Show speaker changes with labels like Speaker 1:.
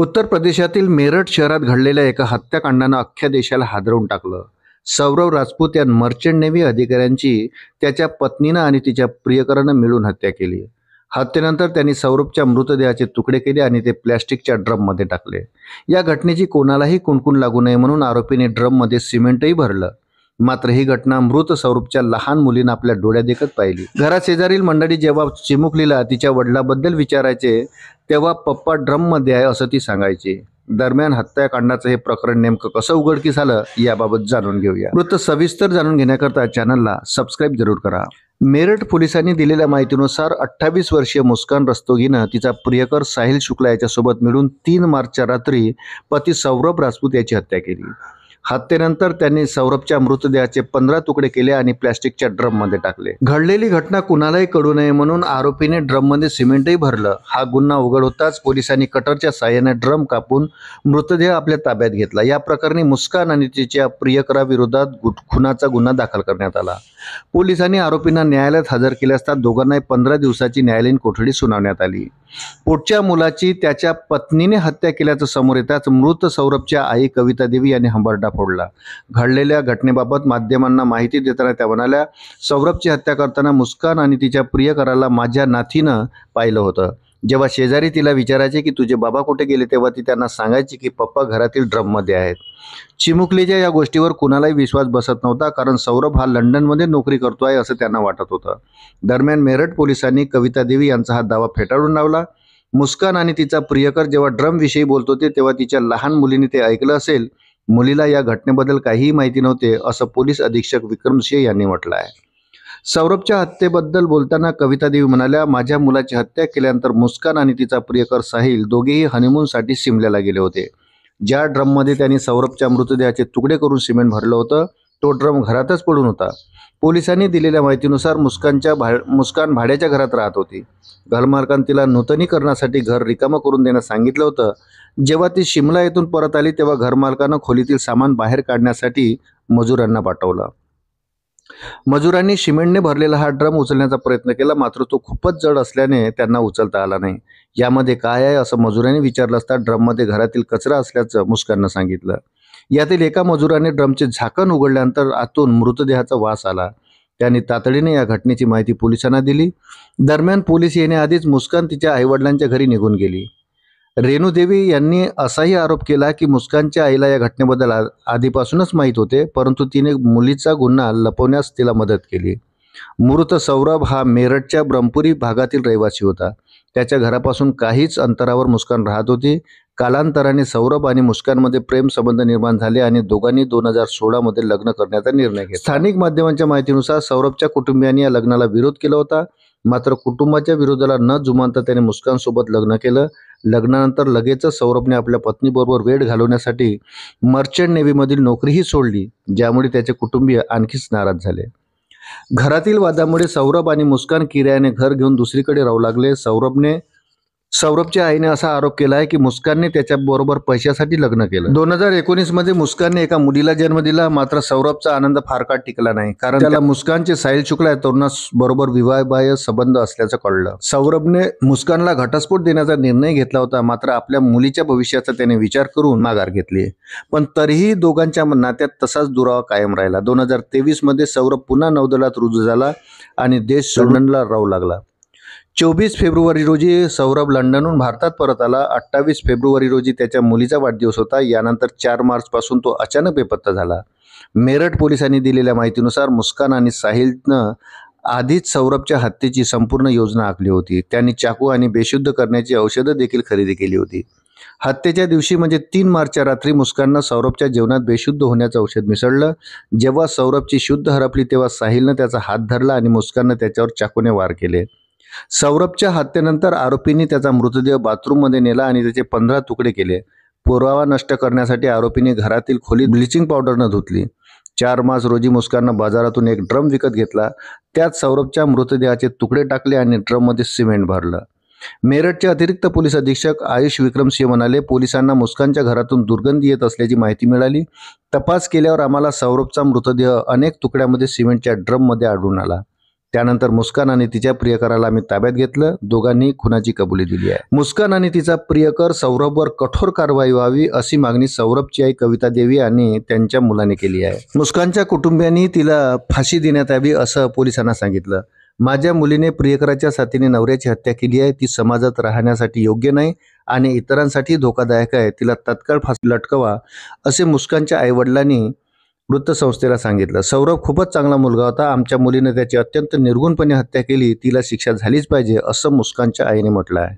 Speaker 1: उत्तर प्रदेशातील मेरठ शहरात घडलेल्या एका हत्याकांडानं अख्ख्या देशाला हादरवून टाकलं. सौरव राजपूत या मर्चंट नेव्ही अधिकाऱ्यांची त्याच्या पत्नीनं आणि तिच्या प्रियकरानं मिळून हत्या केली. हत्येनंतर त्यांनी सौरभच्या मृतदेहाचे तुकडे केले आणि ते प्लॅस्टिकच्या ड्रममध्ये टाकले. या घटनेची कोणालाही कुणकुण लागू नये म्हणून आरोपीने ड्रममध्ये सिमेंटही भरलं. मात्र ही घटना मृत सौरभच्या लहान मुलीनं आपल्या डोळ्यादेखत पाहिली. घरात शेजारील मंडळी जेव्हा चिमुकलीला तिच्या वडिलांबद्दल विचारायचे तेव्हा पप्पा ड्रममध्ये आहे असं ती सांगायची. दरम्यान हत्याकांडाचं हे प्रकरण नेमकं कसं उघडकीस आलं याबाबत जाणून घेऊया. वृत्त सविस्तर जाणून घेण्याकरता चॅनलला सबस्क्राईब जरूर करा. मेरठ पोलिसांनी दिलेल्या माहितीनुसार 28 वर्षीय मुस्कान रस्तोगीनं तिचा प्रियकर साहिल शुक्ला याच्यासोबत मिळून 3 मार्चच्या रात्री पती सौरभ राजपूत याची हत्या केली. हत्येनंतर त्यांनी सौरभच्या मृतदेहाचे 15 तुकडे केले आणि प्लॅस्टिकच्या ड्रममध्ये टाकले. घडलेली घटना कुणालाही कळू नये म्हणून आरोपीने ड्रममध्ये सिमेंटही भरलं. हा गुन्हा उघड होताच पोलिसांनी कटरच्या साहाय्याने ड्रम कापून मृतदेह आपल्या ताब्यात घेतला. या प्रकरणी मुस्कान आणि तिच्या प्रियकराविरोधात खुनाचा गुन्हा दाखल करण्यात आला. पोलिसांनी आरोपींना न्यायालयात हजर केले असता दोघांनाही 15 दिवसाची न्यायालयीन कोठडी सुनावण्यात आली. पुढच्या मुलाची त्याच्या पत्नीने हत्या केल्याचं समोर येताच मृत सौरभच्या आई कविता देवी यांनी हंबरडा फोडला. घडलेल्या घटनेबाबत माध्यमांना माहिती देताना त्या म्हणाल्या, सौरभची हत्या करताना मुस्कान आणि तिच्या प्रियकराला माझ्या नातीनं पाहिलं होतं. जेव्हा शेजारी तिला विचारायचे की तुझे बाबा कुठे गेले तेव्हा ती त्यांना सांगायची की पप्पा घरातील ड्रममध्ये आहेत. चिमुकलीच्या या गोष्टीवर कुणालाही विश्वास बसत नव्हता, कारण सौरभ हा लंडनमध्ये नोकरी करतो आहे असं त्यांना वाटत होतं. दरम्यान मेरठ पोलिसांनी कविता देवी यांचा हा दावा फेटाळून लावला. मुस्कान आणि तिचा प्रियकर जेव्हा ड्रमविषयी बोलत होते तेव्हा तिच्या लहान मुलीने ते ऐकलं असेल. मुलीला या घटनेबद्दल काहीही माहिती नव्हते असं पोलीस अधीक्षक विक्रम सिंह यांनी म्हटलं आहे. सौरभच्या हत्येबद्दल बोलताना कविता देवी म्हणाल्या, माझ्या मुलाची हत्या केल्यानंतर मुस्कान आणि तिचा प्रियकर साहिल दोघेही हनीमूनसाठी शिमल्याला गेले होते. ज्या ड्रममध्ये त्यांनी सौरभच्या मृतदेहाचे तुकडे करून सिमेंट भरलं होतं तो ड्रम घरातच पडून होता. पोलिसांनी दिलेल्या माहितीनुसार मुस्कान भाड्याच्या घरात राहत होती. घरमालकानं तिला नूतनीकरणासाठी घर रिकामं करून देण्यास सांगितलं होतं. जेव्हा ती शिमला येथून परत आली तेव्हा घरमालकानं खोलीतील सामान बाहेर काढण्यासाठी मजुरांना पाठवलं. मजुरांनी सिमेंटने भरलेला हा ड्रम उचलण्याचा प्रयत्न केला, मात्र तो खूपच जड असल्याने त्यांना उचलता आला नाही. यामध्ये काय आहे असं मजुरांनी विचारलं असता ड्रममध्ये घरातील कचरा असल्याचं मुस्काननं सांगितलं. यातील एका मजुराने ड्रमचे झाकण उघडल्यानंतर आतून मृतदेहाचा वास आला. त्यांनी तातडीने या घटनेची माहिती पोलिसांना दिली. दरम्यान पोलीस येण्याआधीच मुस्कान तिच्या आईवडिलांच्या घरी निघून गेली. रेणू देवी यांनी असाही आरोप केला की मुस्कानच्या आईला या घटनेबद्दल आधीपासूनच माहीत होते, परंतु तिने मुलीचा गुन्हा लपवण्यास तिला मदत केली. मृत सौरभ हा मेरठच्या ब्रह्मपुरी भागातील रहिवासी होता. त्याच्या घरापासून काहीच अंतरावर मुस्कान राहत होती. कालांतराने सौरभ आणि मुस्कानमध्ये प्रेम संबंध निर्माण झाले आणि दोघांनी 2016 मध्ये लग्न करण्याचा निर्णय घेतला. स्थानिक माध्यमांच्या माहितीनुसार सौरभच्या कुटुंबियांनी या लग्नाला विरोध केला होता, मात्र कुटुंबाच्या विरोधाला न जुमानता त्याने मुस्कानसोबत लग्न केलं. लग्नानंतर लगेचच सौरभने आपल्या पत्नीबरोबर वेळ घालवण्यासाठी मर्चंट नेव्हीमधील नोकरीही सोडली, ज्यामुळे त्याचे कुटुंबीय आणखीच नाराज झाले. घरातील वादामुळे सौरभ आणि मुस्कान किरायाने घर घेऊन दुसरीकडे राहू लागले. सौरभच्या आईने असा आरोप केला आहे की मुस्कानने त्याच्याबरोबर पैशासाठी लग्न केलं. 2019 मध्ये मुस्कानने एका मुलीला जन्म दिला, मात्र सौरभचा आनंद फार काळ टिकला नाही, कारण त्याला मुस्कानचे साहिल शुक्ला या तरुणाबरोबर विवाहबाह्य संबंध असल्याचं कळलं. सौरभने मुस्कानला घटस्फोट देण्याचा निर्णय घेतला होता, मात्र आपल्या मुलीच्या भविष्याचा त्याने विचार करून माघार घेतली. पण तरीही दोघांच्या नात्यात तसाच दुरावा कायम राहिला. 2023 मध्ये सौरभ पुन्हा नौदलात रुजू झाला आणि देश लंडनला राहू लागला. 24 फेब्रुवारी रोजी सौरभ लंडनहून भारतात परत आला. 28 फेब्रुवारी रोजी त्याच्या मुलीचा वाढदिवस होता. यानंतर 4 मार्च पासून तो अचानक बेपत्ता झाला. मेरठ पोलिसांनी दिलेल्या माहितीनुसार मुस्कान आणि साहिलनं आधीच सौरभच्या हत्येची संपूर्ण योजना आखली होती. त्यांनी चाकू आणि बेशुद्ध करण्याची औषधं देखील खरेदी केली होती. हत्येच्या दिवशी म्हणजे 3 मार्चच्या रात्री मुस्काननं सौरभच्या जेवणात बेशुद्ध होण्याचं औषध मिसळलं. जेव्हा सौरभची शुद्ध हरपली तेव्हा साहिलनं त्याचा हात धरला आणि मुस्काननं त्याच्यावर चाकूने वार केले. सौरभच्या हत्येनंतर आरोपींनी त्याचा मृतदेह बाथरूममध्ये नेला आणि त्याचे 15 तुकडे केले. पुरावा नष्ट करण्यासाठी आरोपींनी घरातील खोली ब्लिचिंग पावडरनं धुतली. 4 मार्च रोजी मुस्काननं बाजारातून एक ड्रम विकत घेतला. त्यात सौरभच्या मृतदेहाचे तुकडे टाकले आणि ड्रममध्ये सिमेंट भरलं. मेरठचे अतिरिक्त पोलीस अधीक्षक आयुष विक्रम सिंह म्हणाले, पोलिसांना मुस्कानच्या घरातून दुर्गंधी येत असल्याची माहिती मिळाली. तपास केल्यावर आम्हाला सौरभचा मृतदेह अनेक तुकड्यामध्ये सिमेंटच्या ड्रममध्ये आढळून आला. त्यानंतर मुस्कान आणि तिच्या प्रियकराला आम्ही ताब्यात घेतलं. दोघांनी खुनाची कबुली दिली आहे. मुस्कान आणि तिचा प्रियकर सौरभवर कठोर कारवाई व्हावी अशी मागणी सौरभची आई कविता देवी आणि त्यांच्या मुलाने केली आहे. मुस्कानच्या कुटुंबियांनी तिला फाशी देण्यात यावी असं पोलिसांना सांगितलं. माझ्या मुलीने प्रियकराच्या साथीने नवऱ्याची हत्या केली आहे. ती समाजात राहण्यासाठी योग्य नाही आणि इतरांसाठी धोकादायक आहे. तिला तत्काळ फाशी लटकवा असे मुस्कानच्या आईवडिलांनी वृत्तसंस्थेला सांगितलं. सौरभ खूपच चांगला मुलगा होता. आमच्या मुलीने त्याची अत्यंत निर्गुणपणे हत्या केली. तिला शिक्षा झालीच पाहिजे असं मुस्कानच्या आईने म्हटलं आहे.